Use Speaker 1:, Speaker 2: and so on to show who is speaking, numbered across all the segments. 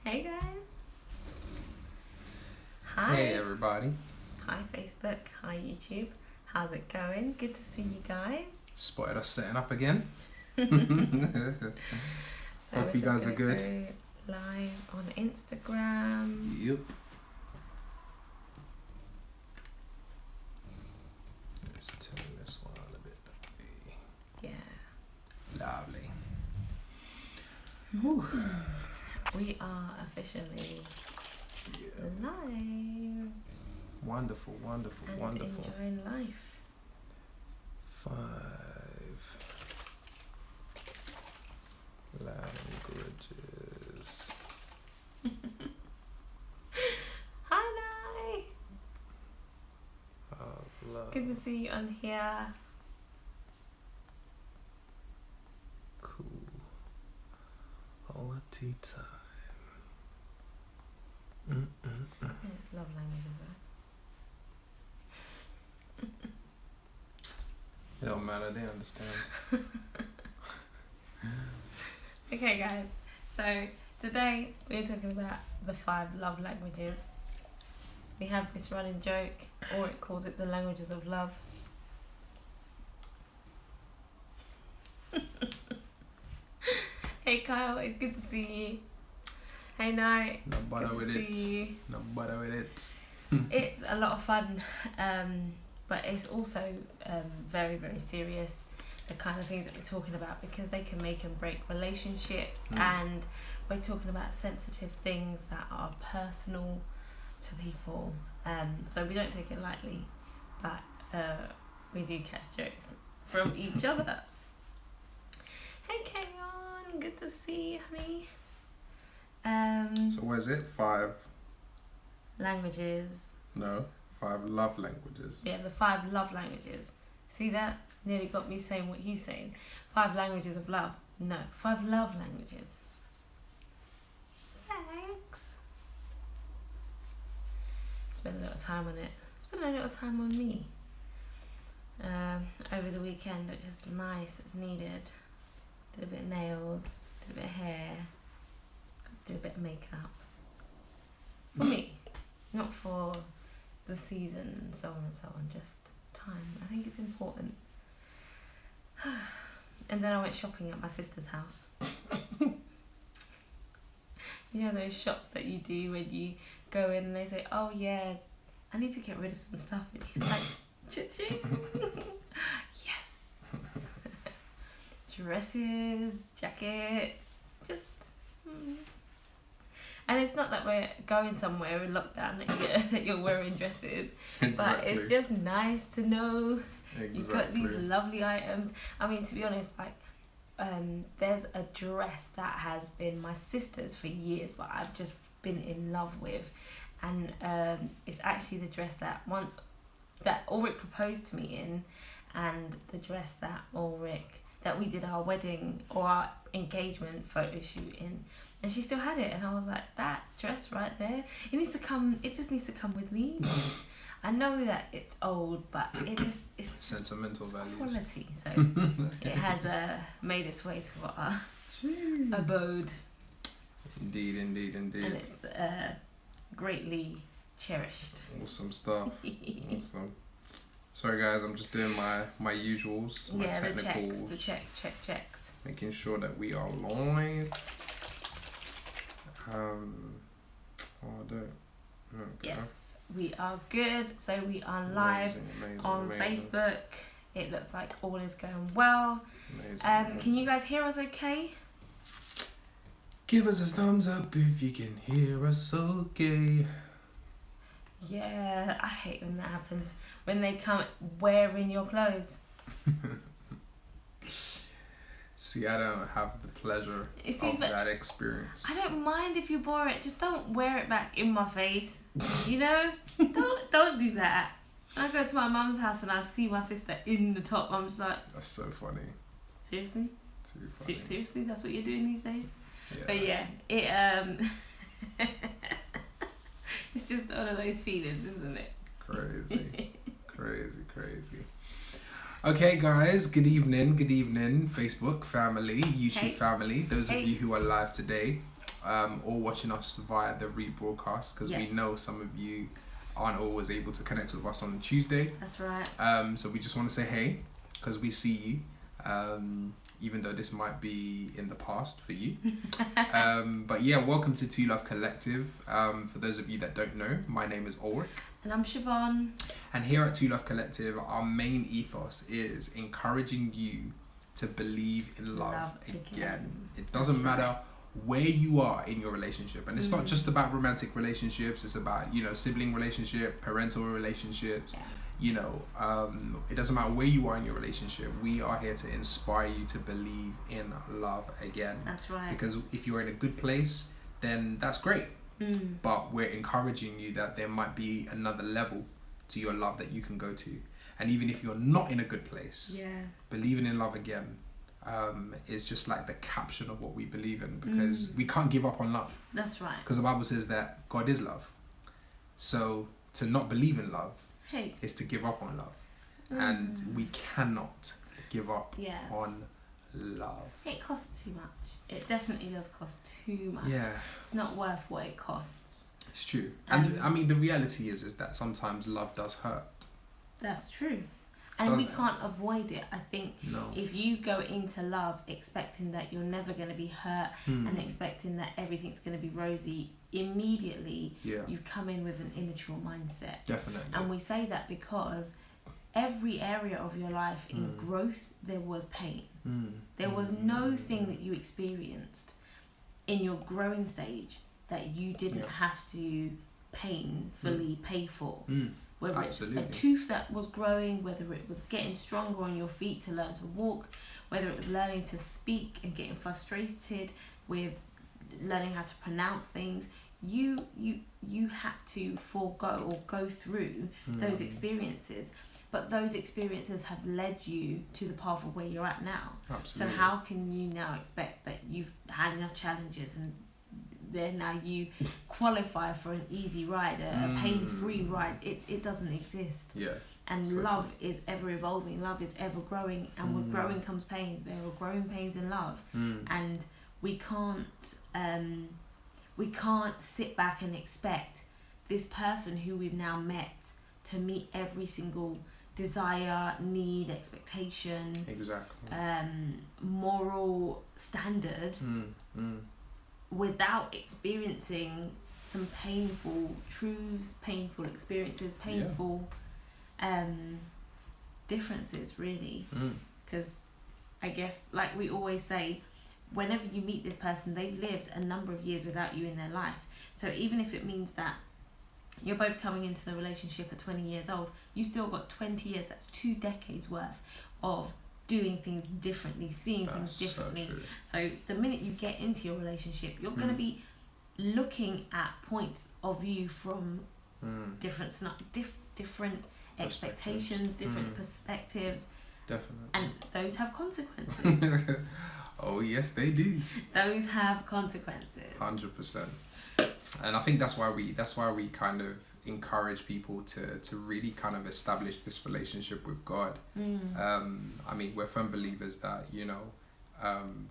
Speaker 1: Hey guys. Hi.
Speaker 2: Hey everybody.
Speaker 1: Hi Facebook. Hi YouTube. How's it going? Good to see you guys.
Speaker 2: Spotted us setting up again.
Speaker 1: So
Speaker 2: Hope you guys are good.
Speaker 1: Go live on Instagram.
Speaker 2: Yep. Let's turn this one on a bit.
Speaker 1: Yeah.
Speaker 2: Lovely.
Speaker 1: We are officially live.
Speaker 2: Wonderful, wonderful,
Speaker 1: and
Speaker 2: wonderful.
Speaker 1: Enjoying life.
Speaker 2: 5 languages.
Speaker 1: Hi Nai.
Speaker 2: Of love.
Speaker 1: Good to see you on here.
Speaker 2: Cool. Quality time.
Speaker 1: It's love languages, right?
Speaker 2: It don't matter, they understand.
Speaker 1: Okay guys, so today we're talking about the 5 love languages. We have this running joke, or it calls it the languages of love. Hey Kyle, it's good to see you. Hey Night,
Speaker 2: No bother
Speaker 1: good
Speaker 2: with
Speaker 1: to
Speaker 2: it.
Speaker 1: see you.
Speaker 2: No bother with it.
Speaker 1: It's a lot of fun, but it's also very, very serious, the kind of things that we're talking about, because they can make and break relationships, and we're talking about sensitive things that are personal to people, so we don't take it lightly, but we do catch jokes from each other. Hey Kayon, good to see you, honey.
Speaker 2: So what is it? 5?
Speaker 1: Languages.
Speaker 2: No, 5 love languages.
Speaker 1: Yeah, the 5 love languages. See that? Nearly got me saying what he's saying. 5 languages of love. No, 5 love languages. Thanks. Spend a little time on it. Spend a little time on me. Over the weekend, which is nice, it's needed. Did a bit of nails, did a bit of hair, got to do a bit of makeup. For me, not for the season and so on, just time. I think it's important. And then I went shopping at my sister's house. You know those shops that you do when you go in and they say, oh yeah, I need to get rid of some stuff, and you're like, cha-ching. Yes. Dresses, jackets, just and it's not that we're going somewhere in lockdown that you're wearing dresses, but it's just nice to know you've got these lovely items. I mean, to be honest, like there's a dress that has been my sister's for years, but I've just been in love with, and it's actually the dress that Ulrich proposed to me in, and the dress that we did our wedding or our engagement photo shoot in, and she still had it, and I was like, that dress right there, it just needs to come with me. I know that it's old, but it's
Speaker 2: sentimental values,
Speaker 1: quality, so it has made its way to our abode.
Speaker 2: Indeed.
Speaker 1: And it's greatly cherished.
Speaker 2: Awesome stuff. Awesome. Sorry guys, I'm just doing my usuals, my technicals.
Speaker 1: The checks.
Speaker 2: Making sure that we are live.
Speaker 1: Yes, we are good. So we are live on Facebook. It looks like all is going well. Can you guys hear us okay?
Speaker 2: Give us a thumbs up if you can hear us okay.
Speaker 1: Yeah, I hate when that happens. When they come wearing your clothes.
Speaker 2: See, I don't have the pleasure of that experience.
Speaker 1: I don't mind if you bore it. Just don't wear it back in my face. You know? don't do that. I go to my mum's house and I see my sister in the top. I'm just like...
Speaker 2: That's so funny.
Speaker 1: Seriously?
Speaker 2: Too funny.
Speaker 1: Seriously? That's what you're doing these days?
Speaker 2: Yeah.
Speaker 1: But yeah, it's just one of those feelings, isn't it?
Speaker 2: Crazy. Crazy. Okay guys, good evening, Facebook family, YouTube family, those of you who are live today. or watching us via the rebroadcast, because we know some of you aren't always able to connect with us on Tuesday.
Speaker 1: That's right.
Speaker 2: So we just want to say hey, because we see you, even though this might be in the past for you. But yeah, welcome to Two Love Collective. For those of you that don't know, my name is Ulrich.
Speaker 1: And I'm Siobhan.
Speaker 2: And here at Two Love Collective, our main ethos is encouraging you to believe in love again. It doesn't matter where you are in your relationship, and it's not just about romantic relationships. It's about, you know, sibling relationship, parental relationships. You know, it doesn't matter where you are in your relationship. We are here to inspire you to believe in love again.
Speaker 1: That's right.
Speaker 2: Because if you're in a good place, then that's great. But we're encouraging you that there might be another level to your love that you can go to. And even if you're not in a good place, believing in love again is just like the caption of what we believe in, because we can't give up on love.
Speaker 1: That's right.
Speaker 2: Because the Bible says that God is love. So to not believe in love is to give up on love. And we cannot give up on love.
Speaker 1: It costs too much. It definitely does cost too much.
Speaker 2: Yeah.
Speaker 1: It's not worth what it costs.
Speaker 2: It's true. And I mean, the reality is that sometimes love does hurt.
Speaker 1: That's true. And we can't avoid it. I think if you go into love expecting that you're never going to be hurt and expecting that everything's going to be rosy, immediately you come in with an immature mindset.
Speaker 2: Definitely.
Speaker 1: And we say that because every area of your life in growth, there was pain. There was no thing that you experienced in your growing stage that you didn't have to painfully pay for. Whether
Speaker 2: Absolutely.
Speaker 1: It's a tooth that was growing, whether it was getting stronger on your feet to learn to walk, whether it was learning to speak and getting frustrated with learning how to pronounce things, you had to forego or go through those experiences. But those experiences have led you to the path of where you're at now.
Speaker 2: Absolutely.
Speaker 1: So how can you now expect that you've had enough challenges and then now you qualify for an easy ride, a pain-free ride? It doesn't exist.
Speaker 2: Yeah.
Speaker 1: And so love is ever evolving, love is ever growing, and with growing comes pains. There are growing pains in love. And we can't sit back and expect this person who we've now met to meet every single desire, need, expectation, moral standard without experiencing some painful truths, painful experiences, painful differences, really. Because I guess, like we always say, whenever you meet this person, they've lived a number of years without you in their life. So even if it means that you're both coming into the relationship at 20 years old, you've still got 20 years, that's 2 decades worth of doing things differently, seeing things differently. So the minute you get into your relationship, you're going to be looking at points of view from different expectations, different perspectives.
Speaker 2: Definitely.
Speaker 1: And those have consequences.
Speaker 2: Oh yes, they do.
Speaker 1: Those have consequences.
Speaker 2: 100%. And I think that's why we kind of encourage people to really kind of establish this relationship with God. I mean, we're firm believers that, you know,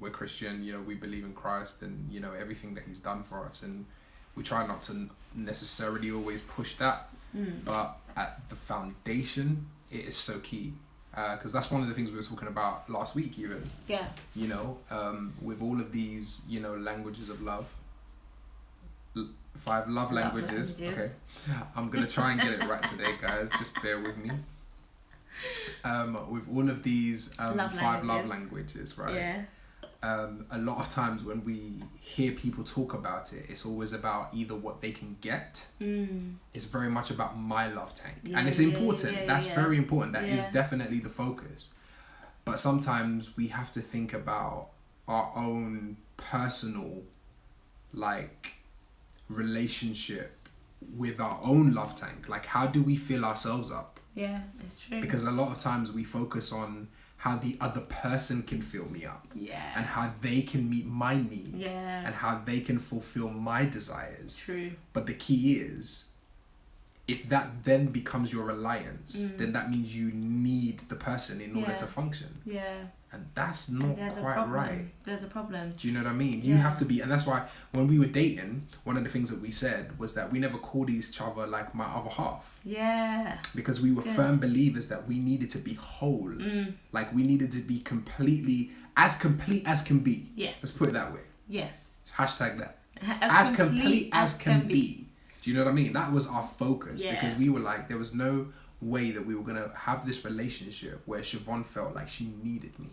Speaker 2: we're Christian, you know, we believe in Christ and, you know, everything that he's done for us, and we try not to necessarily always push that, but at the foundation it is so key, because that's one of the things we were talking about last week even. You know, with all of these, you know, languages of love, 5 love languages. Okay, I'm gonna try and get it right today, guys, just bear with me. With all of these 5 love languages, right? A lot of times when we hear people talk about it, it's always about either what they can get. It's very much about my love tank, and it's important. That's very important. That is definitely the focus. But sometimes we have to think about our own personal, like, relationship with our own love tank. Like, how do we fill ourselves up?
Speaker 1: Yeah, it's true.
Speaker 2: Because a lot of times we focus on how the other person can fill me up. And how they can meet my need. And how they can fulfill my desires.
Speaker 1: True.
Speaker 2: But the key is, if that then becomes your reliance, then that means you need the person in order to function.
Speaker 1: Yeah.
Speaker 2: And that's not quite right.
Speaker 1: There's a problem.
Speaker 2: Do you know what I mean? You have to be, and that's why when we were dating, one of the things that we said was that we never called each other like my other half.
Speaker 1: Yeah.
Speaker 2: Because we were firm believers that we needed to be whole. Like we needed to be complete as can be.
Speaker 1: Yes.
Speaker 2: Let's put it that way.
Speaker 1: Yes.
Speaker 2: Hashtag that. As complete as can be. Do you know what I mean? That was our focus because we were like, there was no way that we were going to have this relationship where Siobhan felt like she needed me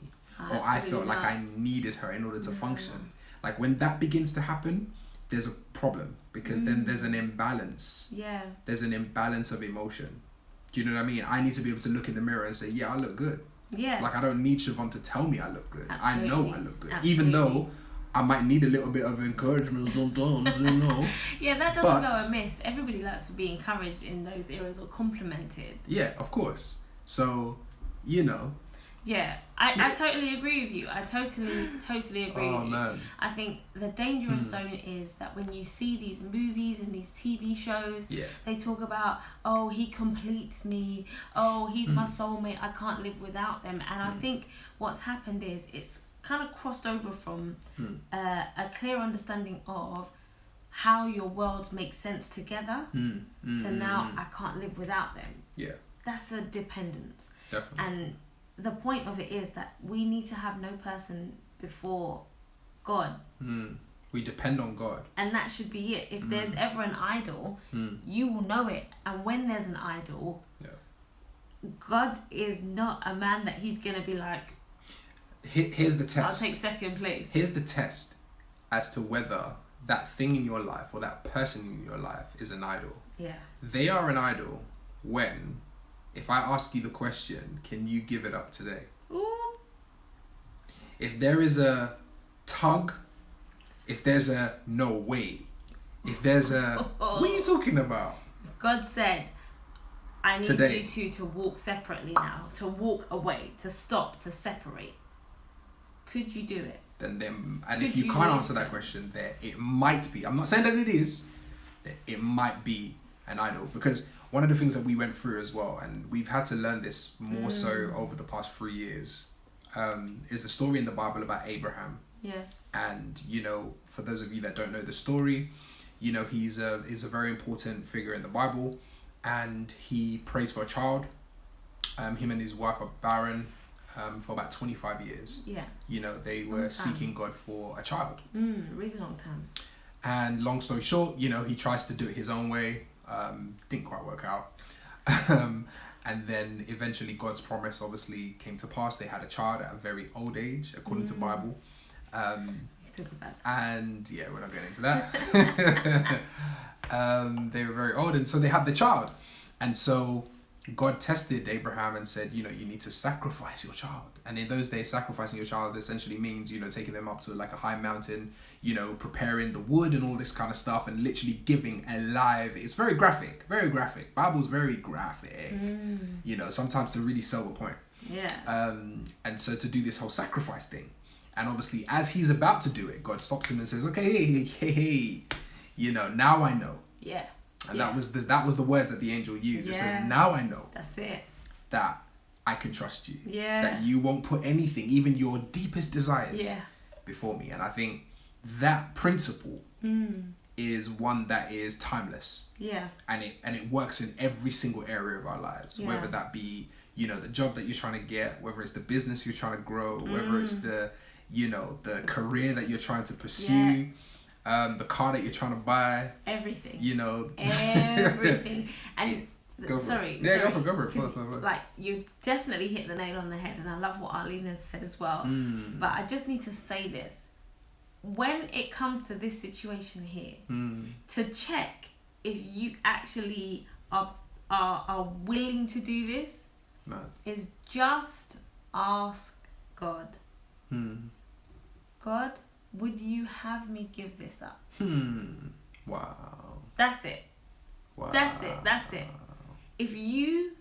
Speaker 2: or I felt like I needed her in order to function. Like when that begins to happen, there's a problem because then there's an imbalance.
Speaker 1: Yeah.
Speaker 2: There's an imbalance of emotion. Do you know what I mean? I need to be able to look in the mirror and say, yeah, I look good.
Speaker 1: Yeah.
Speaker 2: Like I don't need Siobhan to tell me I look good.
Speaker 1: Absolutely.
Speaker 2: I know I look good.
Speaker 1: Absolutely.
Speaker 2: Even though I might need a little bit of encouragement sometimes, you know.
Speaker 1: Yeah, that doesn't go amiss. Everybody likes to be encouraged in those areas or complimented.
Speaker 2: Yeah, of course. So, you know.
Speaker 1: Yeah, I totally agree with you. I totally agree with you.
Speaker 2: Man.
Speaker 1: I think the dangerous zone is that when you see these movies and these TV shows, they talk about, oh, he completes me. Oh, he's my soulmate. I can't live without them. And I think what's happened is it's kind of crossed over from a clear understanding of how your worlds make sense together to now I can't live without them.
Speaker 2: Yeah.
Speaker 1: That's a dependence.
Speaker 2: Definitely.
Speaker 1: And the point of it is that we need to have no person before God.
Speaker 2: We depend on God.
Speaker 1: And that should be it. If there's ever an idol, you will know it. And when there's an idol, God is not a man that he's going to be like,
Speaker 2: here's the test.
Speaker 1: I'll take second place.
Speaker 2: Here's the test as to whether that thing in your life or that person in your life is an idol.
Speaker 1: Yeah.
Speaker 2: They are an idol when, if I ask you the question, can you give it up today?
Speaker 1: Ooh.
Speaker 2: If there is a tug, if there's a no way, if there's a what are you talking about?
Speaker 1: God said, I need
Speaker 2: today.
Speaker 1: you two to walk separately now, to walk away, to stop, to separate. Could you do it?
Speaker 2: And if you can't answer that question, there it might be. I'm not saying that it is. That it might be an idol, because one of the things that we went through as well, and we've had to learn this more so over the past 3 years, is the story in the Bible about Abraham.
Speaker 1: Yeah. And
Speaker 2: you know, for those of you that don't know the story, you know, he's a very important figure in the Bible, and he prays for a child. Him and his wife are barren. For about 25 years. Yeah. You know, they were seeking God for a child.
Speaker 1: Really long time.
Speaker 2: And long story short, you know, he tries to do it his own way. Didn't quite work out. And then eventually God's promise obviously came to pass. They had a child at a very old age, according to Bible. And yeah, we're not getting into that. They were very old, and so they had the child. And so God tested Abraham and said, you know, you need to sacrifice your child. And in those days, sacrificing your child essentially means, you know, taking them up to like a high mountain, you know, preparing the wood and all this kind of stuff, and literally giving a live. It's very graphic, very graphic. Bible's very graphic, you know, sometimes to really sell the point.
Speaker 1: Yeah.
Speaker 2: And so to do this whole sacrifice thing. And obviously, as he's about to do it, God stops him and says, okay, hey, you know, now I know.
Speaker 1: Yeah.
Speaker 2: And that was the words that the angel used. It says, now I know.
Speaker 1: That's it.
Speaker 2: That I can trust you.
Speaker 1: Yeah.
Speaker 2: That you won't put anything, even your deepest desires, before me. And I think that principle is one that is timeless. Yeah. And it works in every single area of our lives. Yeah. Whether that be, you know, the job that you're trying to get, whether it's the business you're trying to grow, whether it's the, you know, the career that you're trying to pursue. Yeah. The car that you're trying to buy, everything, you know, everything. And go for it.
Speaker 1: Like, you've definitely hit the nail on the head, and I love what Arlene said as well. But I just need to say this: when it comes to this situation here, to check if you actually are willing to do this, is just ask God. God, would you have me give this up?
Speaker 2: Wow.
Speaker 1: That's it. Wow. That's it. If you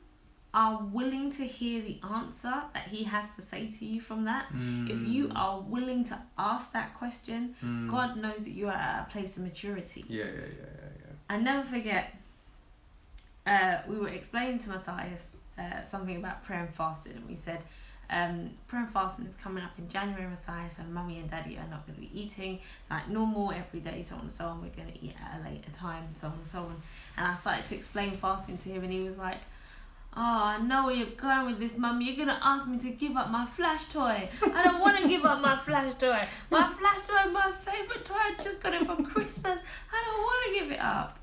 Speaker 1: are willing to hear the answer that he has to say to you from that, if you are willing to ask that question, God knows that you are at a place of maturity.
Speaker 2: Yeah.
Speaker 1: And never forget, we were explaining to Matthias something about prayer and fasting, and we said prayer and fasting is coming up in January, Matthias, and Mummy and Daddy are not going to be eating like normal every day, so on and so on. We're going to eat at a later time, so on and so on. And I started to explain fasting to him, and he was like, oh, I know where you're going with this, Mummy. You're going to ask me to give up my flash toy. I don't want to give up my flash toy. My flash toy is my favourite toy. I just got it for Christmas. I don't want to give it up.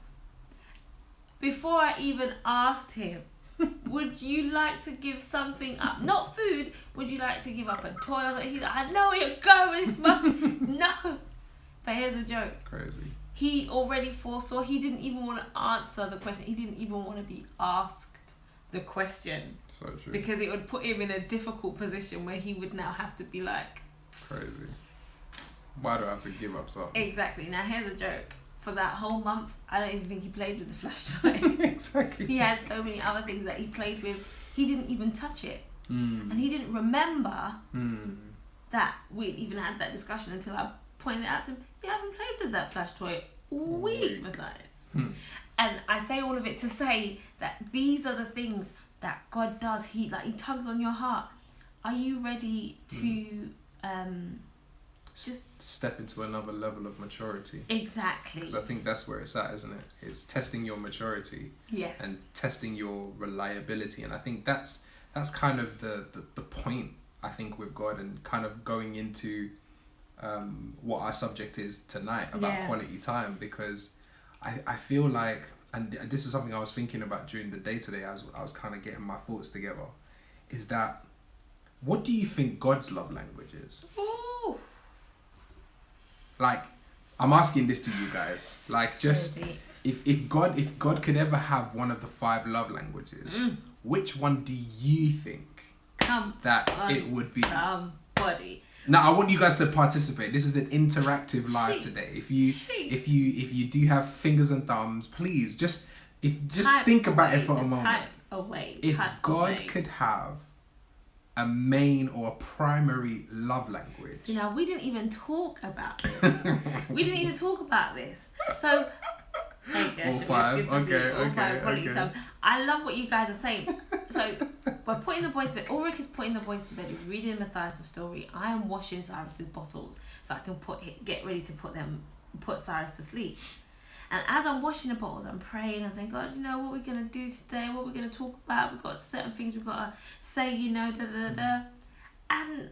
Speaker 1: Before I even asked him, would you like to give something up? Not food. Would you like to give up a toy? He's like, I know where you're going with this, Mummy. No. But here's the joke.
Speaker 2: Crazy.
Speaker 1: He already foresaw. He didn't even want to answer the question. He didn't even want to be asked the question.
Speaker 2: So true.
Speaker 1: Because it would put him in a difficult position where he would now have to be like...
Speaker 2: Crazy. Why do I have to give up something?
Speaker 1: Exactly. Now here's a joke. For that whole month, I don't even think he played with the flash toy.
Speaker 2: Exactly.
Speaker 1: He had so many other things that he played with. He didn't even touch it. And he didn't remember that we'd even had that discussion until I pointed it out to him. You haven't played with that flash toy all week, Matthias. And I say all of it to say that these are the things that God does. He tugs on your heart. Are you ready to just
Speaker 2: step into another level of maturity?
Speaker 1: Exactly.
Speaker 2: Because I think that's where it's at, isn't it? It's testing your maturity.
Speaker 1: Yes.
Speaker 2: And testing your reliability. And I think that's kind of the point, I think, with God, and kind of going into what our subject is tonight about quality time, because I feel like, and this is something I was thinking about during the day today as I was kind of getting my thoughts together, is that, what do you think God's love language is?
Speaker 1: Ooh.
Speaker 2: Like, I'm asking this to you guys. Like, just if God could ever have one of the 5 love languages, which one do you think it would be?
Speaker 1: Somebody.
Speaker 2: Now, I want you guys to participate. This is an interactive live today. If you do have fingers and thumbs, please just think about it for a moment.
Speaker 1: Type away.
Speaker 2: If God could have a main or a primary love language.
Speaker 1: See, now we didn't even talk about this. So, hey guys,
Speaker 2: all 5. Okay.
Speaker 1: Quality time. I love what you guys are saying. So, we're putting the boys to bed. Ulrich is putting the boys to bed. He's reading Matthias' story. I am washing Cyrus's bottles so I can get ready to put Cyrus to sleep. And as I'm washing the bottles, I'm praying and saying, God, what we're going to do today, what we're going to talk about. We've got certain things we've got to say, And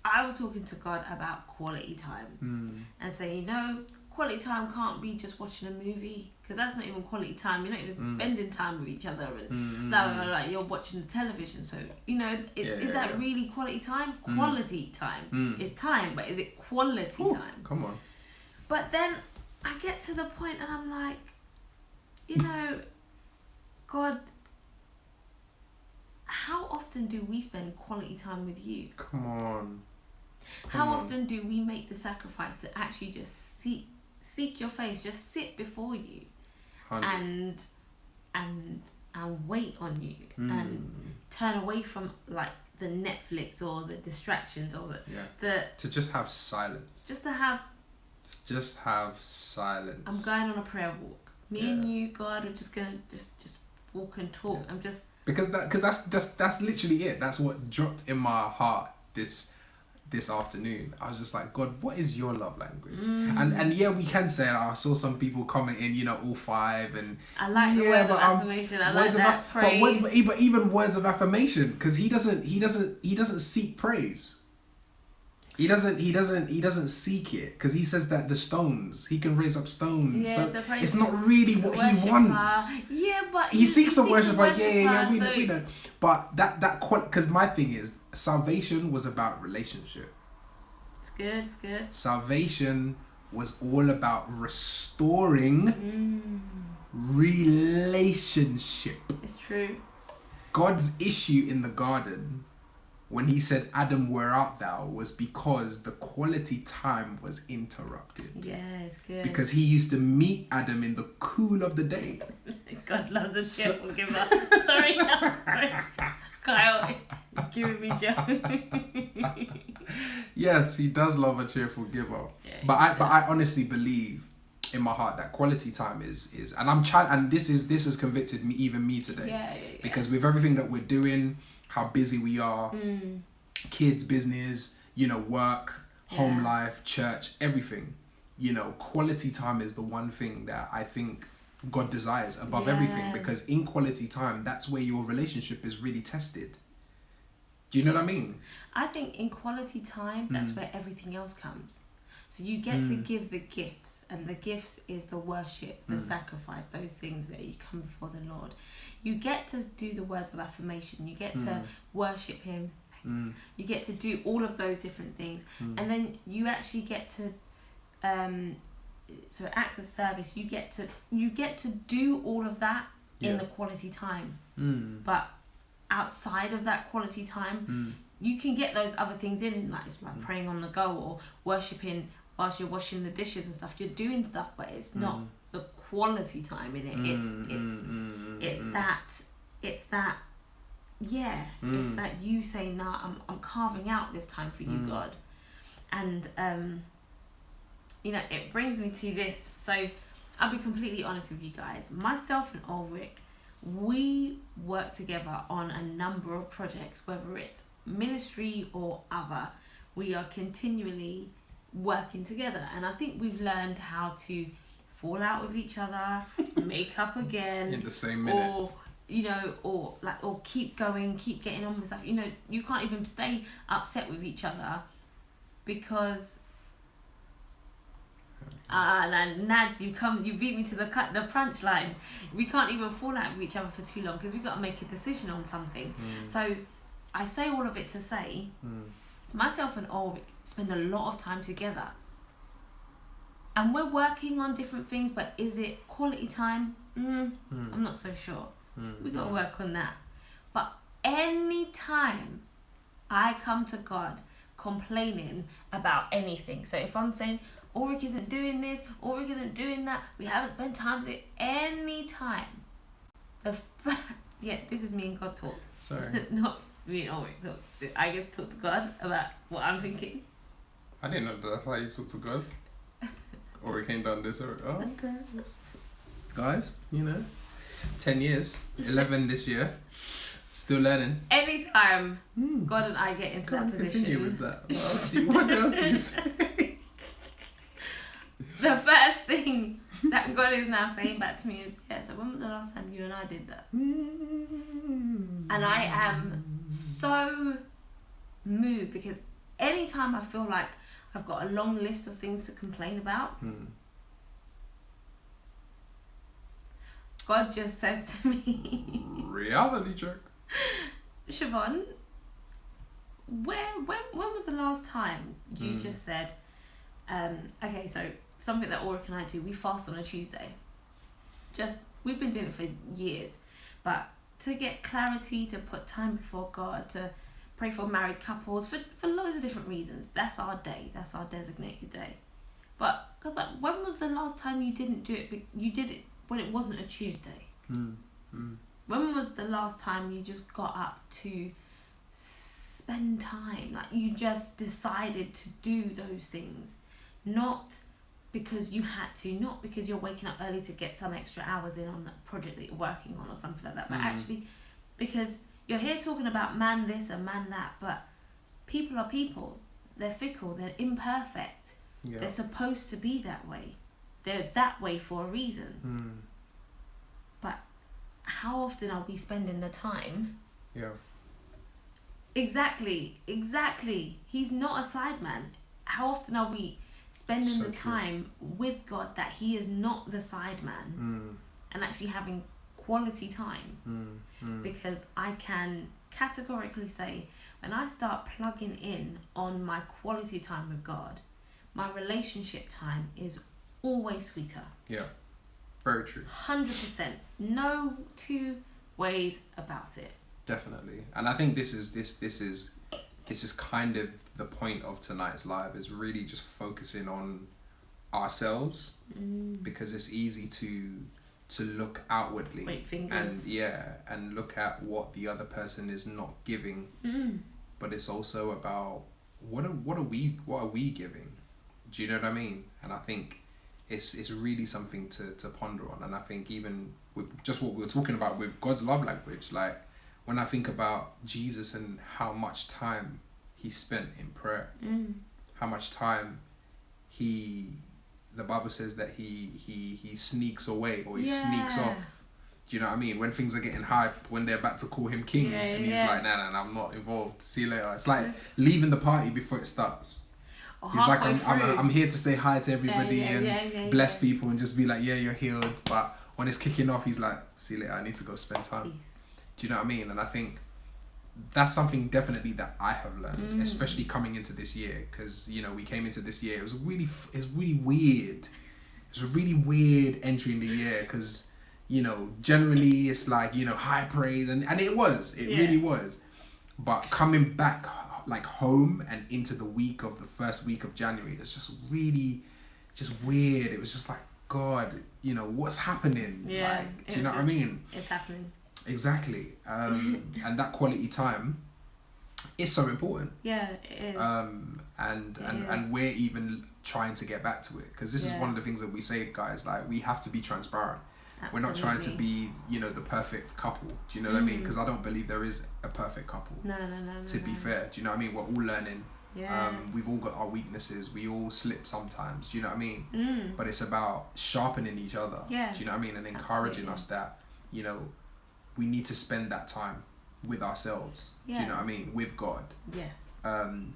Speaker 1: I was talking to God about quality time and saying, quality time can't be just watching a movie, because that's not even quality time. You're not even spending time with each other, and like you're watching the television. So is that really quality time? Quality time is time, but is it quality time?
Speaker 2: Come on.
Speaker 1: But then I get to the point and I'm like, God, how often do we spend quality time with you?
Speaker 2: Come on.
Speaker 1: How often do we make the sacrifice to actually just seek your face, just sit before you, 100. and wait on you, and turn away from like the Netflix or the distractions or to
Speaker 2: just have silence. Just have silence.
Speaker 1: I'm going on a prayer walk. Me and you, God, are just gonna just walk and talk. I'm just
Speaker 2: because that's literally it. That's what dropped in my heart this afternoon. I was just like, God, what is your love language? And we can say, I saw some people commenting, all 5, and
Speaker 1: I like the words of affirmation. I like that praise.
Speaker 2: But even words of affirmation, because he doesn't seek praise. He doesn't seek it, because he says that the stones, he can raise up stones.
Speaker 1: Yeah,
Speaker 2: so it's not really what he wants.
Speaker 1: Yeah, but
Speaker 2: he seeks a worshiper. We know. But that because my thing is, salvation was about relationship.
Speaker 1: It's good.
Speaker 2: Salvation was all about restoring relationship.
Speaker 1: It's true.
Speaker 2: God's issue in the garden, when he said, Adam, where art thou, was because the quality time was interrupted.
Speaker 1: Yeah, it's good.
Speaker 2: Because he used to meet Adam in the cool of the day.
Speaker 1: God loves a cheerful giver. Sorry. Kyle, you're giving me joke.
Speaker 2: Yes, he does love a cheerful giver.
Speaker 1: Yeah,
Speaker 2: but I honestly believe in my heart that quality time is, and and this has convicted me today.
Speaker 1: Yeah.
Speaker 2: Because with everything that we're doing, how busy we are, kids, business, work, home life, church, everything, quality time is the one thing that I think God desires above everything, because in quality time, that's where your relationship is really tested. Do you know what I mean?
Speaker 1: I think in quality time, that's where everything else comes. So you get to give the gifts, and the gifts is the worship, the sacrifice, those things that you come before the Lord. You get to do the words of affirmation. You get to worship Him. You get to do all of those different things, and then you actually get to, so acts of service. You get to do all of that in the quality time. But outside of that quality time, you can get those other things in, like it's like praying on the go or worshiping whilst you're washing the dishes and stuff. You're doing stuff, but it's not the quality time in it. It's that you say, nah, I'm carving out this time for you, God. And it brings me to this. So I'll be completely honest with you guys. Myself and Ulrich, we work together on a number of projects, whether it's ministry or other. We are continually working together, and I think we've learned how to fall out with each other, make up again
Speaker 2: in the same minute,
Speaker 1: or keep going, keep getting on with stuff. You can't even stay upset with each other because Nads, you beat me to the punch line. We can't even fall out with each other for too long because we've got to make a decision on something. So I say all of it to say, myself and Ulrich spend a lot of time together, and we're working on different things, but is it quality time? I'm not so sure. We got to work on that. But any time I come to God complaining about anything, so if I'm saying Ulrich isn't doing this, Ulrich isn't doing that, we haven't spent time together, any time, this is me and God talk.
Speaker 2: Sorry.
Speaker 1: Not me and Ulrich talk. I get to talk to God about what I'm thinking.
Speaker 2: I didn't know that's how you talk to God. Ulrich came down this. Okay. Guys, 10 years, 11 this year, still learning.
Speaker 1: Anytime God and I get into that position.
Speaker 2: Continue with that. What else do you say?
Speaker 1: The first thing that God is now saying back to me is, so when was the last time you and I did that? And I am so moved, because anytime I feel like I've got a long list of things to complain about, God just says to me,
Speaker 2: reality check.
Speaker 1: Siobhan, when was the last time you just said, okay, so something that Ulrich and I do, we fast on a Tuesday. We've been doing it for years, but to get clarity, to put time before God, to pray for married couples, for loads of different reasons. That's our day. That's our designated day. But because when was the last time you didn't do it? You did it when it wasn't a Tuesday. When was the last time you just got up to spend time? Like you just decided to do those things, not because you had to, not because you're waking up early to get some extra hours in on that project that you're working on or something like that, but actually because you're here talking about man this and man that, but people are people. They're fickle, they're imperfect. Yeah. They're supposed to be that way. They're that way for a reason. But how often are we spending the time?
Speaker 2: Yeah.
Speaker 1: Exactly. He's not a side man. How often are we spending the time with God that He is not the side man, and actually having quality time? Because I can categorically say, when I start plugging in on my quality time with God, my relationship time is always sweeter.
Speaker 2: Yeah, very true.
Speaker 1: 100%. No two ways about it.
Speaker 2: Definitely. And I think this is kind of the point of tonight's live, is really just focusing on ourselves, because it's easy to look outwardly.
Speaker 1: Point fingers.
Speaker 2: And look at what the other person is not giving. But it's also about what are we giving? Do you know what I mean? And I think it's really something to ponder on. And I think even with just what we were talking about with God's love language, like when I think about Jesus and how much time he spent in prayer, how much time the Bible says that he sneaks away, or he sneaks off. Do you know what I mean? When things are getting hype, when they're about to call him king, and he's like, nah, I'm not involved. See you later. It's like leaving the party before it starts. He's like, I'm here to say hi to everybody and bless people and just be like, yeah, you're healed. But when it's kicking off, he's like, see you later. I need to go spend time. Peace. Do you know what I mean? And I think that's something definitely that I have learned, especially coming into this year, because we came into this year. It was really weird. It was a really weird entry in the year because generally it's like high praise and it really was, but coming back like home and into the first week of January, it's just really just weird. It was just like, God, what's happening? Do you know what I mean?
Speaker 1: It's happening.
Speaker 2: Exactly. And that quality time is so important.
Speaker 1: Yeah, it is.
Speaker 2: And we're even trying to get back to it, because this is one of the things that we say, guys, like we have to be transparent. Absolutely. We're not trying to be, the perfect couple. Do you know what I mean? Because I don't believe there is a perfect couple.
Speaker 1: No.
Speaker 2: To be fair, do you know what I mean? We're all learning. Yeah. We've all got our weaknesses. We all slip sometimes. Do you know what I mean? But it's about sharpening each other. Yeah. Do you know what I mean? And encouraging us that, we need to spend that time with ourselves. Yeah. Do you know what I mean? With God. Yes. And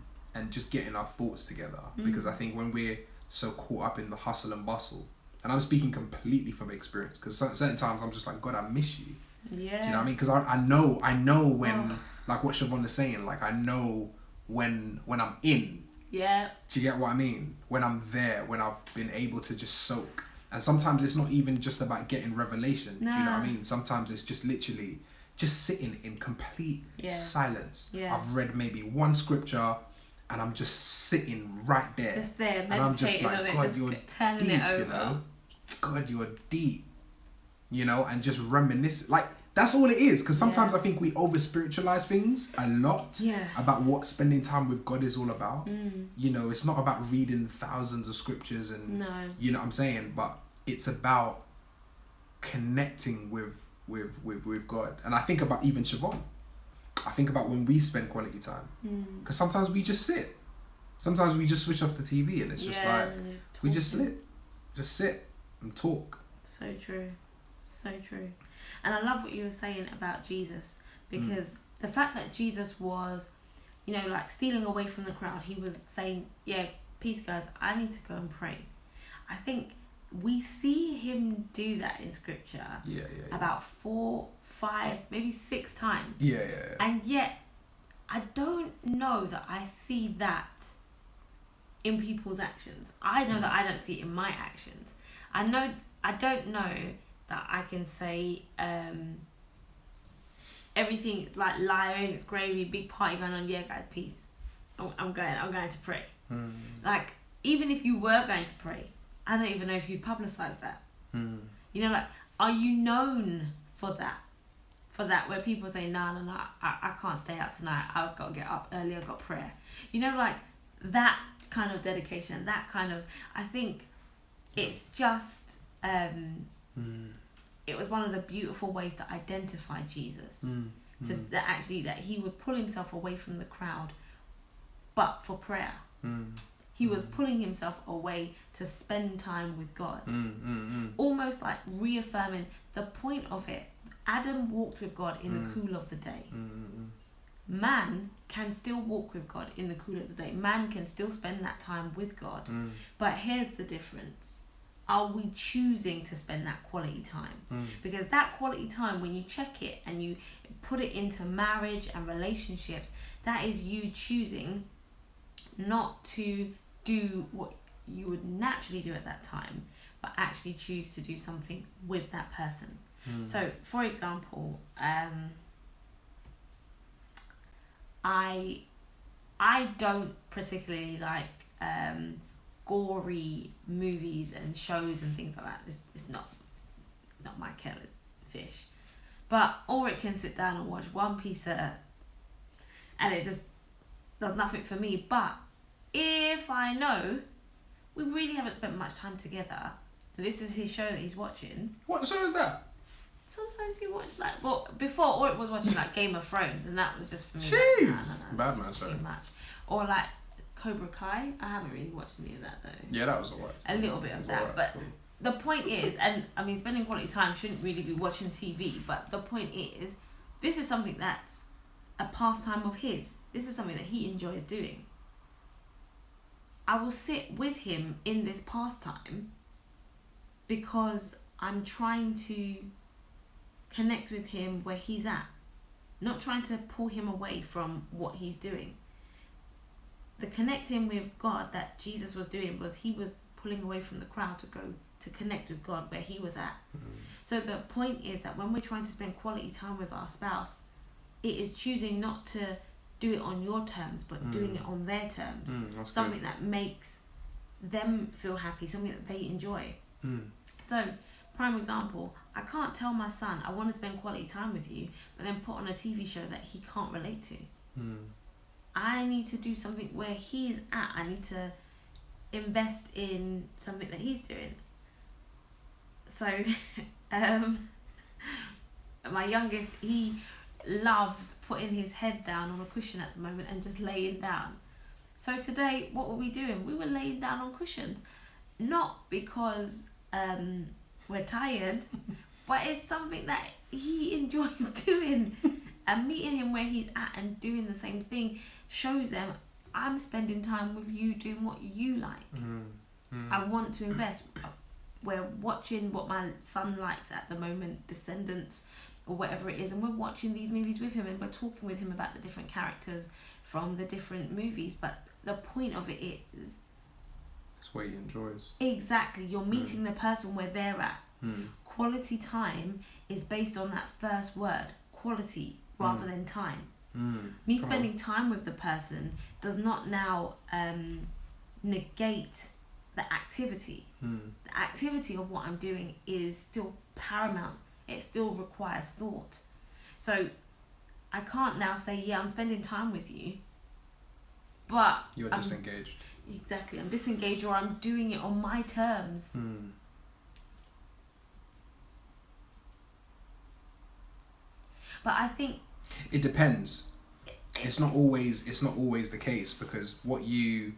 Speaker 2: just getting our thoughts together. Because I think when we're so caught up in the hustle and bustle, and I'm speaking completely from experience, because certain times I'm just like, God, I miss you. Yeah. Do you know what I mean? Because I know when, like what Siobhan is saying, like I know when I'm in. Yeah. Do you get what I mean? When I'm there, when I've been able to just soak. And sometimes it's not even just about getting revelation. No. Do you know what I mean? Sometimes it's just literally just sitting in complete silence. Yeah. I've read maybe one scripture and I'm just sitting right there.
Speaker 1: Just there, meditating
Speaker 2: and I'm just like,
Speaker 1: on it,
Speaker 2: God,
Speaker 1: just
Speaker 2: you're
Speaker 1: turning
Speaker 2: deep,
Speaker 1: it over.
Speaker 2: God, you're deep. And just reminisce. Like, that's all it is. Because sometimes I think we over-spiritualize things a lot about what spending time with God is all about. It's not about reading thousands of scriptures and, you know what I'm saying? But it's about connecting with God. And I think about even Siobhan. I think about when we spend quality time. Because sometimes we just sit. Sometimes we just switch off the TV and it's just like, we just sit and talk.
Speaker 1: So true. So true. And I love what you were saying about Jesus, because the fact that Jesus was, like stealing away from the crowd, he was saying, peace guys, I need to go and pray. I think we see him do that in scripture about 4, 5, maybe 6 times.
Speaker 2: Yeah.
Speaker 1: And yet, I don't know that I see that in people's actions. I know that I don't see it in my actions. I don't know that I can say everything like liars, it's gravy, big party going on. Yeah, guys, peace. I'm going to pray. Like, even if you were going to pray, I don't even know if you'd publicize that. Like, are you known for that? For that, where people say, no, I can't stay out tonight. I've got to get up early. I've got prayer. Like that kind of dedication. That kind of. I think it's just. It was one of the beautiful ways to identify Jesus. That he would pull himself away from the crowd, but for prayer. He was pulling himself away to spend time with God. Almost like reaffirming the point of it. Adam walked with God in the cool of the day. Man can still walk with God in the cool of the day. Man can still spend that time with God. But here's the difference. Are we choosing to spend that quality time? Because that quality time, when you check it and you put it into marriage and relationships, that is you choosing not to do what you would naturally do at that time, but actually choose to do something with that person. So, for example, I don't particularly like gory movies and shows and things like that. It's not my kettle of fish. But Ulrich can sit down and watch one piece and it just does nothing for me. But if I know we really haven't spent much time together. This is his show that he's watching.
Speaker 2: What show is that?
Speaker 1: Sometimes you watch like, well, before, or it was watching like Game of Thrones, and that was just for me.
Speaker 2: Jeez,
Speaker 1: like,
Speaker 2: bad man show.
Speaker 1: Too much. Or like Cobra Kai. I haven't really watched any of that though.
Speaker 2: Yeah, that was alright.
Speaker 1: A little bit of that, but the point is, and I mean, spending quality time shouldn't really be watching TV. But the point is, this is something that's a pastime of his. This is something that he enjoys doing. I will sit with him in this pastime because I'm trying to connect with him where he's at, not trying to pull him away from what he's doing. The connecting with God that Jesus was doing was he was pulling away from the crowd to go to connect with God where he was at. So the point is that when we're trying to spend quality time with our spouse, it is choosing not to do it on your terms, but doing it on their terms. Something that makes them feel happy, something that they enjoy. So, prime example, I can't tell my son I want to spend quality time with you, but then put on a TV show that he can't relate to. I need to do something where he's at. I need to invest in something that he's doing. So, my youngest, he loves putting his head down on a cushion at the moment and just laying down. So today, what were we doing? We were laying down on cushions. Not because we're tired, but it's something that he enjoys doing. And meeting him where he's at and doing the same thing shows them I'm spending time with you doing what you like. I want to invest. We're watching what my son likes at the moment, Descendants or whatever it is, and we're watching these movies with him and we're talking with him about the different characters from the different movies. But the point of it is,
Speaker 2: it's what he enjoys. Exactly.
Speaker 1: You're meeting the person where they're at. Quality time is based on that first word, quality, rather than time. Me spending time with the person does not now negate the activity. The activity of what I'm doing is still paramount. It still requires thought. So I can't now say, yeah, I'm spending time with you, but
Speaker 2: you're disengaged.
Speaker 1: Exactly. I'm disengaged, or I'm doing it on my terms. But I think
Speaker 2: it depends. It's not always the case, because what you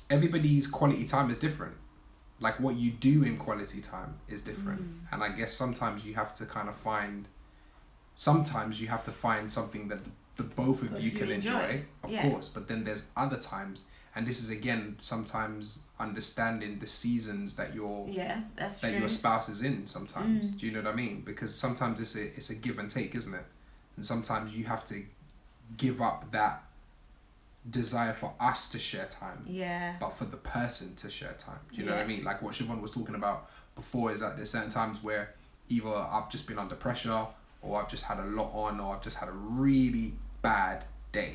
Speaker 2: everybody's quality time is different. Like what you do in quality time is different. And I guess sometimes you have to find something that the both of you can enjoy, of course, but then there's other times, and this is again sometimes understanding the seasons that your spouse is in sometimes. Do you know what I mean? Because sometimes it's a give and take, isn't it? And sometimes you have to give up that desire for us to share time, but for the person to share time. Do you know what I mean? Like what Siobhan was talking about before, is that there's certain times where either I've just been under pressure, or I've just had a lot on, or I've just had a really bad day,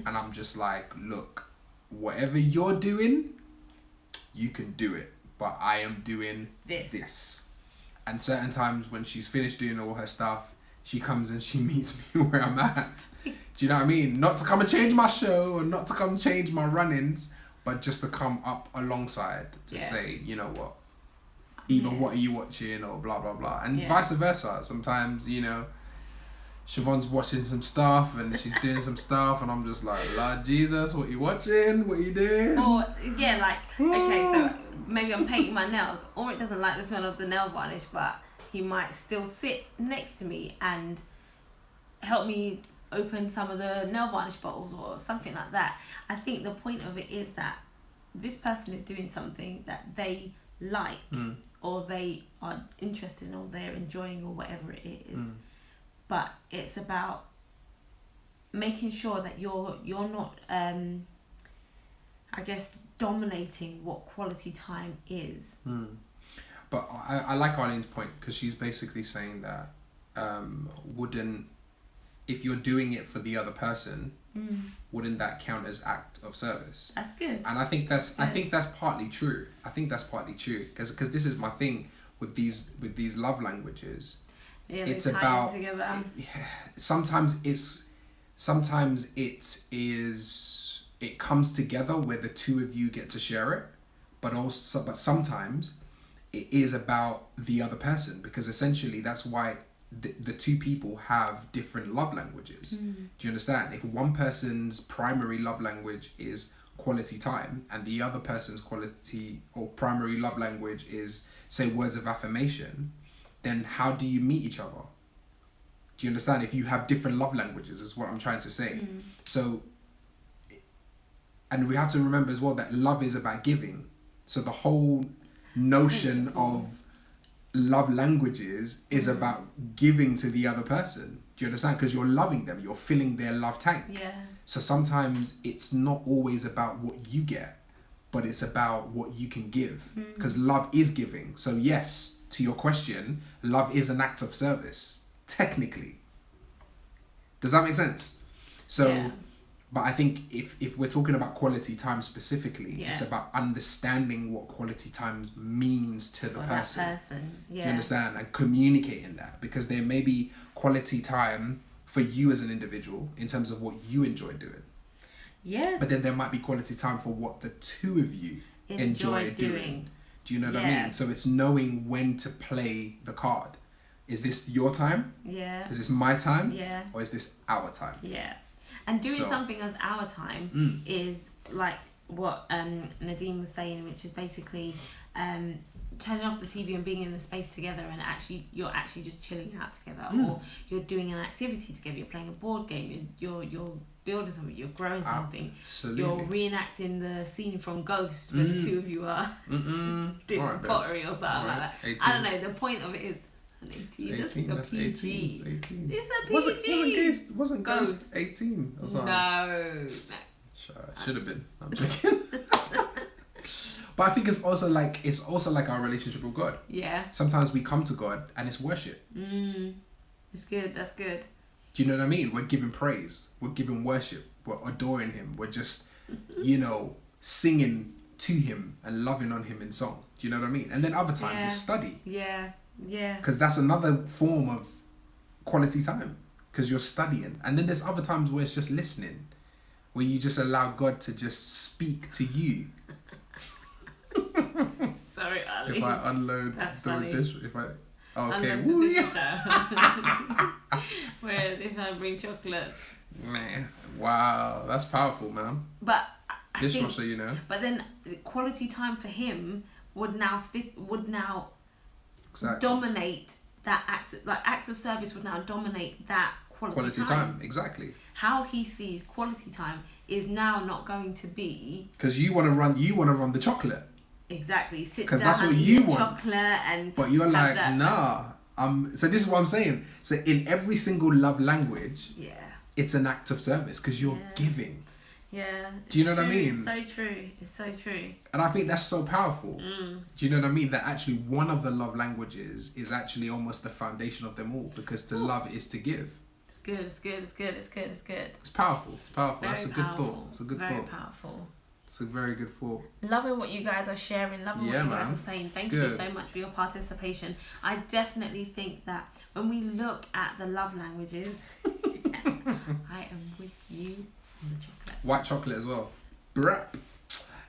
Speaker 2: and I'm just like, look, whatever you're doing, you can do it, but I am doing this. And certain times when she's finished doing all her stuff, she comes and she meets me where I'm at. Do you know what I mean? Not to come and change my show, or not to come change my run-ins, but just to come up alongside to say, you know what, either what are you watching, or blah, blah, blah. And vice versa. Sometimes, you know, Siobhan's watching some stuff and she's doing some stuff, and I'm just like, Lord Jesus, what are you watching? What are you doing?
Speaker 1: Or, like, okay, so maybe I'm painting my nails, or it doesn't like the smell of the nail varnish, but he might still sit next to me and help me open some of the nail varnish bottles or something like that. I think the point of it is that this person is doing something that they like, or they are interested in, or they're enjoying, or whatever it is. But it's about making sure that you're not I guess dominating what quality time is.
Speaker 2: But I like Arlene's point, because she's basically saying that if you're doing it for the other person, wouldn't that count as act of service?
Speaker 1: That's good.
Speaker 2: And I think that's partly true. Because this is my thing with these love languages.
Speaker 1: Yeah,
Speaker 2: it's about
Speaker 1: together.
Speaker 2: Sometimes it it comes together where the two of you get to share it, but sometimes it is about the other person, because essentially that's why the two people have different love languages. Do you understand? If one person's primary love language is quality time and the other person's quality or primary love language is, say, words of affirmation, then how do you meet each other? Do you understand? If you have different love languages, is what I'm trying to say. So, and we have to remember as well that love is about giving. So the whole notion of love languages is about giving to the other person. Do you understand? Because you're loving them, you're filling their love tank.
Speaker 1: Yeah.
Speaker 2: So sometimes it's not always about what you get, but it's about what you can give. Because love is giving. So yes, to your question, love is an act of service, technically. Does that make sense? So, yeah. But I think if we're talking about quality time specifically, it's about understanding what quality time means to the person.
Speaker 1: That person. Yeah.
Speaker 2: Do you understand? And communicating that, because there may be quality time for you as an individual in terms of what you enjoy doing.
Speaker 1: Yeah.
Speaker 2: But then there might be quality time for what the two of you enjoy doing. Do you know what I mean? So it's knowing when to play the card. Is this your time?
Speaker 1: Yeah.
Speaker 2: Is this my time?
Speaker 1: Yeah.
Speaker 2: Or is this our time?
Speaker 1: Yeah. And doing something as our time is like what Nadine was saying, which is basically turning off the TV and being in the space together, and you're actually just chilling out together, or you're doing an activity together. You're playing a board game. You're building something. You're growing something.
Speaker 2: Absolutely.
Speaker 1: You're reenacting the scene from Ghost where the two of you are doing pottery or something like that.
Speaker 2: 18.
Speaker 1: I don't know. The point of it is. 18. That's like a PG.
Speaker 2: 18.
Speaker 1: It's a PG.
Speaker 2: Wasn't Ghost 18 or something?
Speaker 1: No.
Speaker 2: Should have been. I'm joking. But I think it's also like our relationship with God.
Speaker 1: Yeah.
Speaker 2: Sometimes we come to God and it's worship.
Speaker 1: It's good. That's good.
Speaker 2: Do you know what I mean? We're giving praise. We're giving worship. We're adoring Him. We're just, singing to Him and loving on Him in song. Do you know what I mean? And then other times it's study.
Speaker 1: Yeah. Yeah.
Speaker 2: Because that's another form of quality time. Because you're studying. And then there's other times where it's just listening. Where you just allow God to just speak to you.
Speaker 1: Sorry, Ali.
Speaker 2: If I unload dish,
Speaker 1: unload the dishwasher. Whereas if I bring chocolates.
Speaker 2: Man, wow, that's powerful, man.
Speaker 1: But
Speaker 2: dishwasher,
Speaker 1: But then quality time for him would now dominate that acts of service would now dominate that quality time.
Speaker 2: Exactly.
Speaker 1: How he sees quality time is now not going to be
Speaker 2: because you want to run the chocolate.
Speaker 1: Exactly. Sit down.
Speaker 2: Because that's what you want.
Speaker 1: Chocolate and.
Speaker 2: But you're like, nah. So this is what I'm saying. So in every single love language, it's an act of service because you're giving.
Speaker 1: Yeah.
Speaker 2: Do you know what I mean?
Speaker 1: It's so true. It's so true.
Speaker 2: And I think that's so powerful. Do you know what I mean? That actually one of the love languages is actually almost the foundation of them all, because to love is to give.
Speaker 1: It's good. It's good. It's good. It's good. It's good.
Speaker 2: It's powerful. It's powerful.
Speaker 1: Very
Speaker 2: That's a good thought. It's a good thought.
Speaker 1: Very powerful.
Speaker 2: It's a very good thought.
Speaker 1: Loving what you guys are sharing, loving what you guys are saying. Thank you so much for your participation. I definitely think that when we look at the love languages, I am with you on the chocolate.
Speaker 2: White chocolate as well. Brap.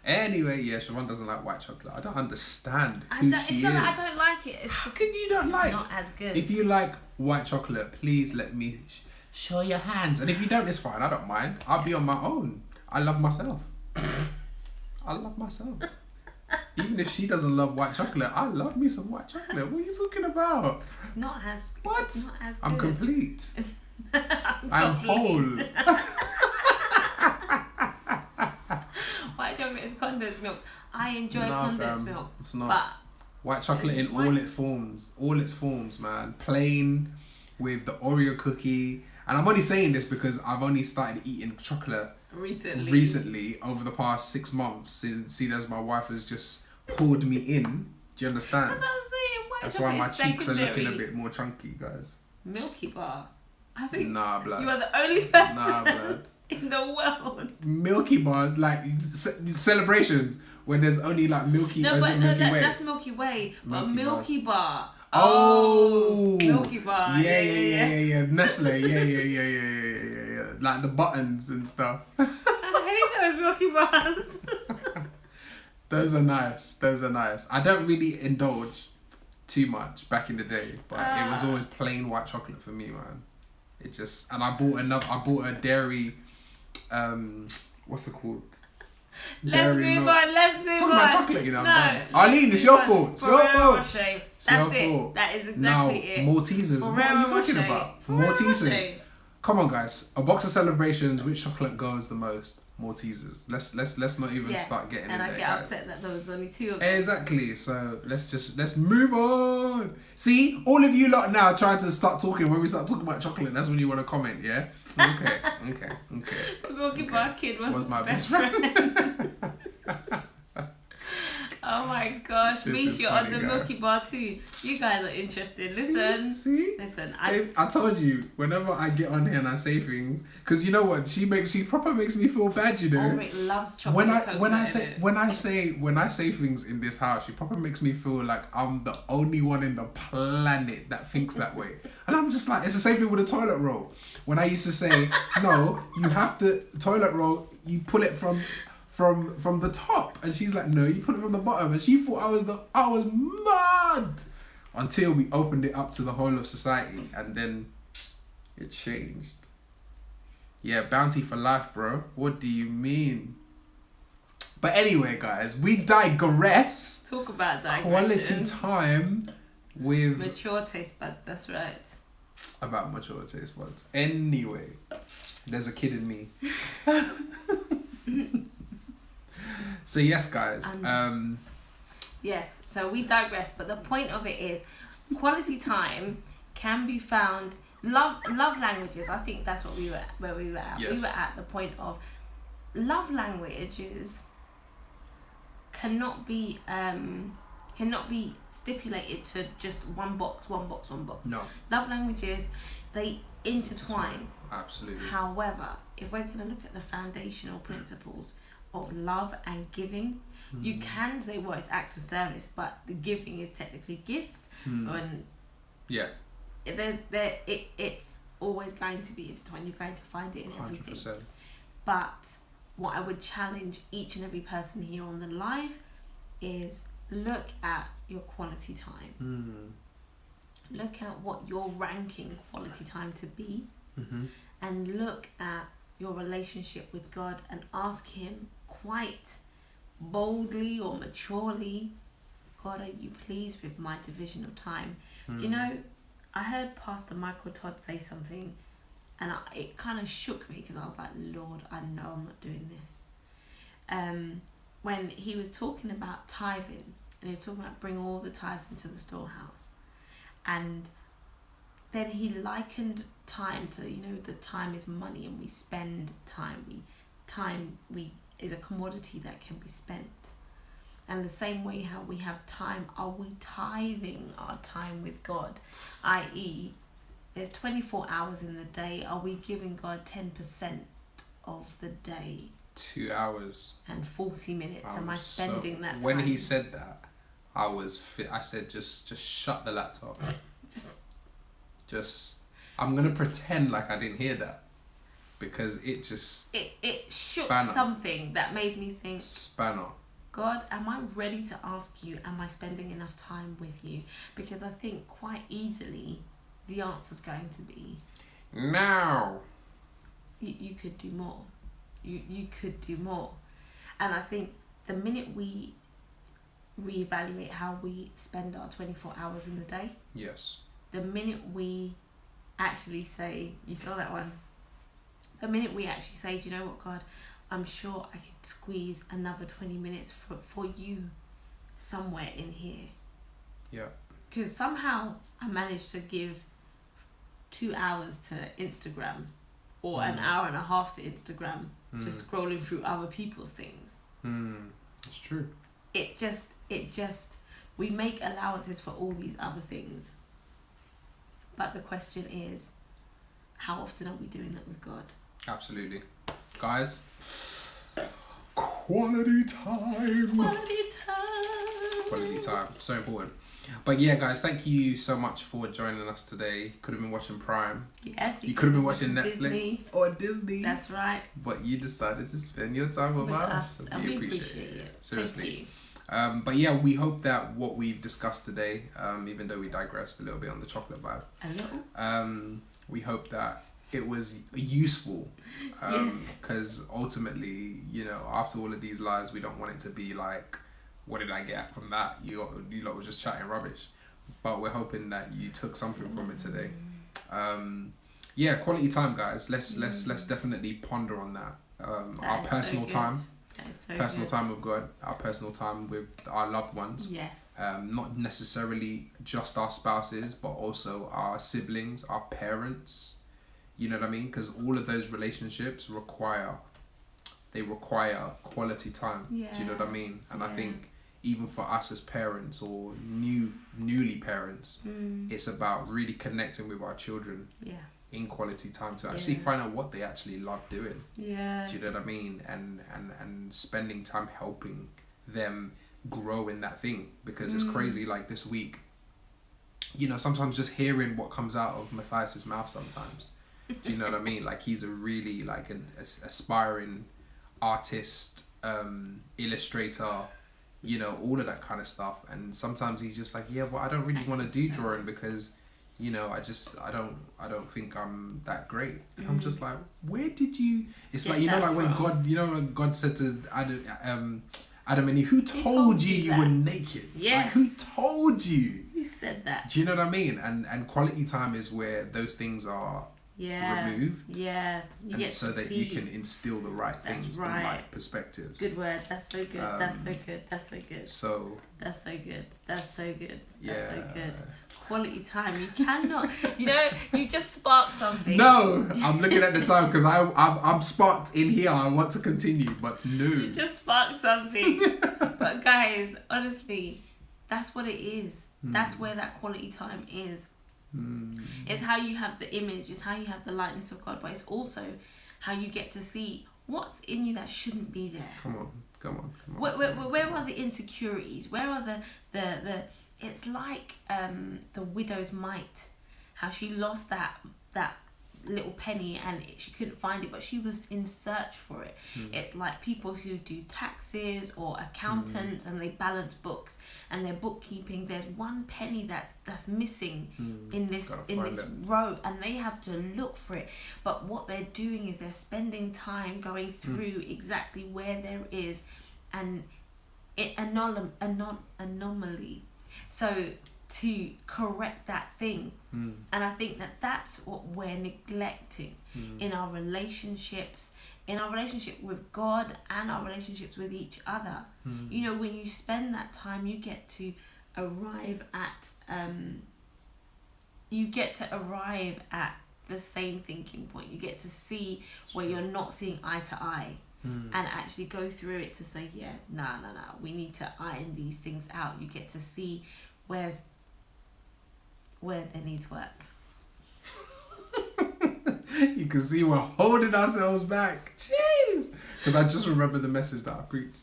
Speaker 2: Anyway, Siobhan doesn't like white chocolate. I don't understand who she is.
Speaker 1: I don't like it. It's
Speaker 2: How
Speaker 1: just,
Speaker 2: can you not like?
Speaker 1: It's not as good.
Speaker 2: If you like white chocolate, please let me show your hands. And if you don't, it's fine. I don't mind. I'll be on my own. I love myself. I love myself. Even if she doesn't love white chocolate, I love me some white chocolate. What are you talking about?
Speaker 1: It's not as.
Speaker 2: What?
Speaker 1: It's not as good.
Speaker 2: I'm complete. I'm whole.
Speaker 1: White chocolate is condensed milk. I enjoy condensed milk.
Speaker 2: It's not.
Speaker 1: But
Speaker 2: white chocolate in all its forms, man. Plain with the Oreo cookie. And I'm only saying this because I've only started eating chocolate recently over the past 6 months, since as my wife has just pulled me in. Do you understand?
Speaker 1: That's what I'm saying.
Speaker 2: That's why my cheeks are looking a bit more chunky, guys.
Speaker 1: Milky Bar. I think
Speaker 2: blood.
Speaker 1: You are the only person
Speaker 2: blood.
Speaker 1: in the world.
Speaker 2: Milky Bars, like celebrations when there's only like Milky.
Speaker 1: No, but
Speaker 2: Milky Way.
Speaker 1: That's Milky Way. But Milky Bar.
Speaker 2: Oh,
Speaker 1: Milky Bar.
Speaker 2: Yeah. Nestle. Yeah. Like the buttons and stuff.
Speaker 1: I hate those Milky Bars.
Speaker 2: Those are nice. I don't really indulge too much back in the day, but it was always plain white chocolate for me, man. It just, and I bought a dairy, what's it called?
Speaker 1: Let's move on.
Speaker 2: Talking about chocolate, you know.
Speaker 1: No,
Speaker 2: Arlene, it's your fault. It's your fault.
Speaker 1: That's it. That is exactly it.
Speaker 2: Maltesers. What are you talking about? Maltesers. Come on, guys. A box of Celebrations. Which chocolate goes the most? Maltesers. Let's not even start getting in there,
Speaker 1: and I get upset that there was only 2 of them.
Speaker 2: Exactly. So let's move on. See, all of you lot now trying to start talking when we start talking about chocolate. That's when you want to comment, yeah? Okay.
Speaker 1: The Milky Bar kid was my best friend. Oh my gosh, Misha on the Milky Bar too. You guys are interested. Listen. Listen.
Speaker 2: I told you, whenever I get on here and I say things, because you know what, she proper makes me feel bad, you know.
Speaker 1: Ulrich loves chocolate.
Speaker 2: When I say things in this house, she proper makes me feel like I'm the only one in the planet that thinks that way. And I'm just like, it's the same thing with the toilet roll. When I used to say, no, you have to toilet roll, you pull it from the top, and she's like, no, you put it from the bottom, and she thought I was mad until we opened it up to the whole of society, and then it changed. Yeah, bounty for life, bro. What do you mean? But anyway, guys, we digress.
Speaker 1: Talk about digression.
Speaker 2: Quality time with
Speaker 1: mature taste buds. That's right.
Speaker 2: About mature taste buds. Anyway, there's a kid in me. So yes, guys.
Speaker 1: Yes. So we digress, but the point of it is, quality time can be found. Love languages. I think that's what we were at. Yes. We were at the point of love languages cannot be stipulated to just one box.
Speaker 2: No.
Speaker 1: Love languages, they intertwine.
Speaker 2: Absolutely.
Speaker 1: However, if we're going to look at the foundational principles of love and giving, you can say, well, it's acts of service, but the giving is technically gifts. And it's always going to be intertwined. You're going to find it in everything.
Speaker 2: 100%.
Speaker 1: But what I would challenge each and every person here on the live is look at your quality time. Look at what you're ranking quality time to be, and look at your relationship with God and ask Him quite boldly or maturely, God, are you pleased with my division of time? Do you know, I heard Pastor Michael Todd say something, and it kind of shook me, because I was like, Lord, I know I'm not doing this. When he was talking about tithing, and he was talking about bring all the tithes into the storehouse, and then he likened time to, the time is money, and we spend time. Time is a commodity that can be spent. And the same way how we have time, are we tithing our time with God? I.e., there's 24 hours in the day. Are we giving God 10% of the day?
Speaker 2: 2 hours.
Speaker 1: And 40 minutes. Am I spending that time?
Speaker 2: When he said that, I said, just shut the laptop. just, I'm going to pretend like I didn't hear that. Because it just...
Speaker 1: It shook something that made me think...
Speaker 2: Spanner.
Speaker 1: God, am I ready to ask you, am I spending enough time with you? Because I think quite easily the answer's going to be...
Speaker 2: No.
Speaker 1: You could do more. You could do more. And I think the minute we reevaluate how we spend our 24 hours in the day...
Speaker 2: Yes.
Speaker 1: The minute we actually say... You saw that one? The minute we actually say, do you know what, God, I'm sure I could squeeze another 20 minutes for you somewhere in here. Yeah. Because somehow I managed to give 2 hours to Instagram, or an hour and a half to Instagram, just scrolling through other people's things.
Speaker 2: It's true.
Speaker 1: It just, we make allowances for all these other things. But the question is, how often are we doing that with God?
Speaker 2: Absolutely. Guys, quality time.
Speaker 1: Quality time.
Speaker 2: Quality time. So important. But yeah, guys, thank you so much for joining us today. Could have been watching Prime.
Speaker 1: Yes.
Speaker 2: You could have been watching Netflix
Speaker 1: Disney.
Speaker 2: or Disney.
Speaker 1: That's right.
Speaker 2: But you decided to spend your time with us.
Speaker 1: And we appreciate it.
Speaker 2: Seriously. But yeah, we hope that what we've discussed today, even though we digressed a little bit on the chocolate vibe, we hope that it was useful. Because ultimately, you know, after all of these lives, we don't want it to be like, what did I get from that? You lot were just chatting rubbish. But we're hoping that you took something from it today. Yeah, quality time, guys. Let's definitely ponder on that. Our personal time. Personal time with God, our personal time with our loved ones.
Speaker 1: Yes.
Speaker 2: Not necessarily just our spouses, but also our siblings, our parents. You know what I mean? Because all of those relationships require quality time.
Speaker 1: Yeah.
Speaker 2: Do you know what I mean? And I think even for us as parents or newly parents, it's about really connecting with our children.
Speaker 1: Yeah.
Speaker 2: In quality time to actually find out what they actually love doing.
Speaker 1: Yeah.
Speaker 2: Do you know what I mean? And spending time helping them grow in that thing. Because it's crazy, like this week, you know, sometimes just hearing what comes out of Matthias's mouth sometimes. Do you know what I mean? Like he's a really like an aspiring artist, illustrator, you know, all of that kind of stuff. And sometimes he's just like, yeah, well, I don't really want to do drawing because, you know, I don't think I'm that great. And I'm just like, where did you? It's like, you know, like when God, you know, when God said to Adam and Eve, who told you were naked?
Speaker 1: Yes.
Speaker 2: Like, who told you?
Speaker 1: Who said that?
Speaker 2: Do you know what I mean? And quality time is where those things are removed.
Speaker 1: Yeah. You get
Speaker 2: so
Speaker 1: to
Speaker 2: that
Speaker 1: see.
Speaker 2: you can instill the right things, the right perspectives.
Speaker 1: Good word. That's so good. That's so good. That's so good.
Speaker 2: So.
Speaker 1: That's so good. That's so good. That's so
Speaker 2: Yeah.
Speaker 1: good. Quality time. You cannot. You know. You just sparked something.
Speaker 2: No, I'm looking at the time because I'm sparked in here. I want to continue, but no.
Speaker 1: You just sparked something. But guys, honestly, that's what it is. That's where that quality time is. It's how you have the image. It's how you have the likeness of God. But it's also how you get to see what's in you that shouldn't be there.
Speaker 2: Come on.
Speaker 1: Where are the insecurities? Where are the it's like the widow's mite, how she lost that little penny and she couldn't find it, but she was in search for it. It's like people who do taxes or accountants and they balance books and their bookkeeping. There's one penny that's missing in this row, and they have to look for it. But what they're doing is they're spending time going through exactly where there is an anomaly. So to correct that thing. And I think that's what we're neglecting in our relationships, in our relationship with God and our relationships with each other. You know, when you spend that time, you get to arrive at the same thinking point. You get to see where you're not seeing eye to eye. And actually go through it to say, yeah, no, we need to iron these things out. You get to see where there needs work.
Speaker 2: You can see we're holding ourselves back. Jeez! Because I just remember the message that I preached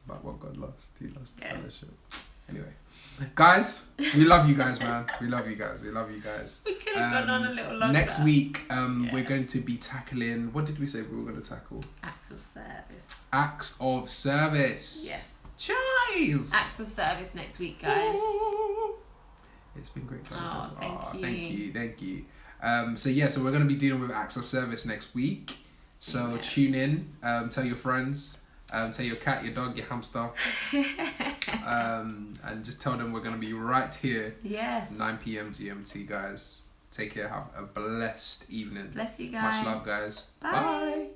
Speaker 2: about what God lost. He lost the fellowship. Anyway. Guys, we love you guys, man. We love you guys.
Speaker 1: We could have gone on a little longer.
Speaker 2: Next week, we're going to be tackling... What did we say we were going to tackle?
Speaker 1: Acts of service.
Speaker 2: Acts of service.
Speaker 1: Yes.
Speaker 2: Cheers!
Speaker 1: Acts of service next week, guys.
Speaker 2: Ooh. It's been great. Thank you. So we're going to be dealing with acts of service next week. So tune in. Tell your friends. Tell your cat, your dog, your hamster. And just tell them we're going to be right here.
Speaker 1: Yes.
Speaker 2: 9 p.m. GMT, guys. Take care. Have a blessed evening.
Speaker 1: Bless you guys.
Speaker 2: Much love, guys.
Speaker 1: Bye.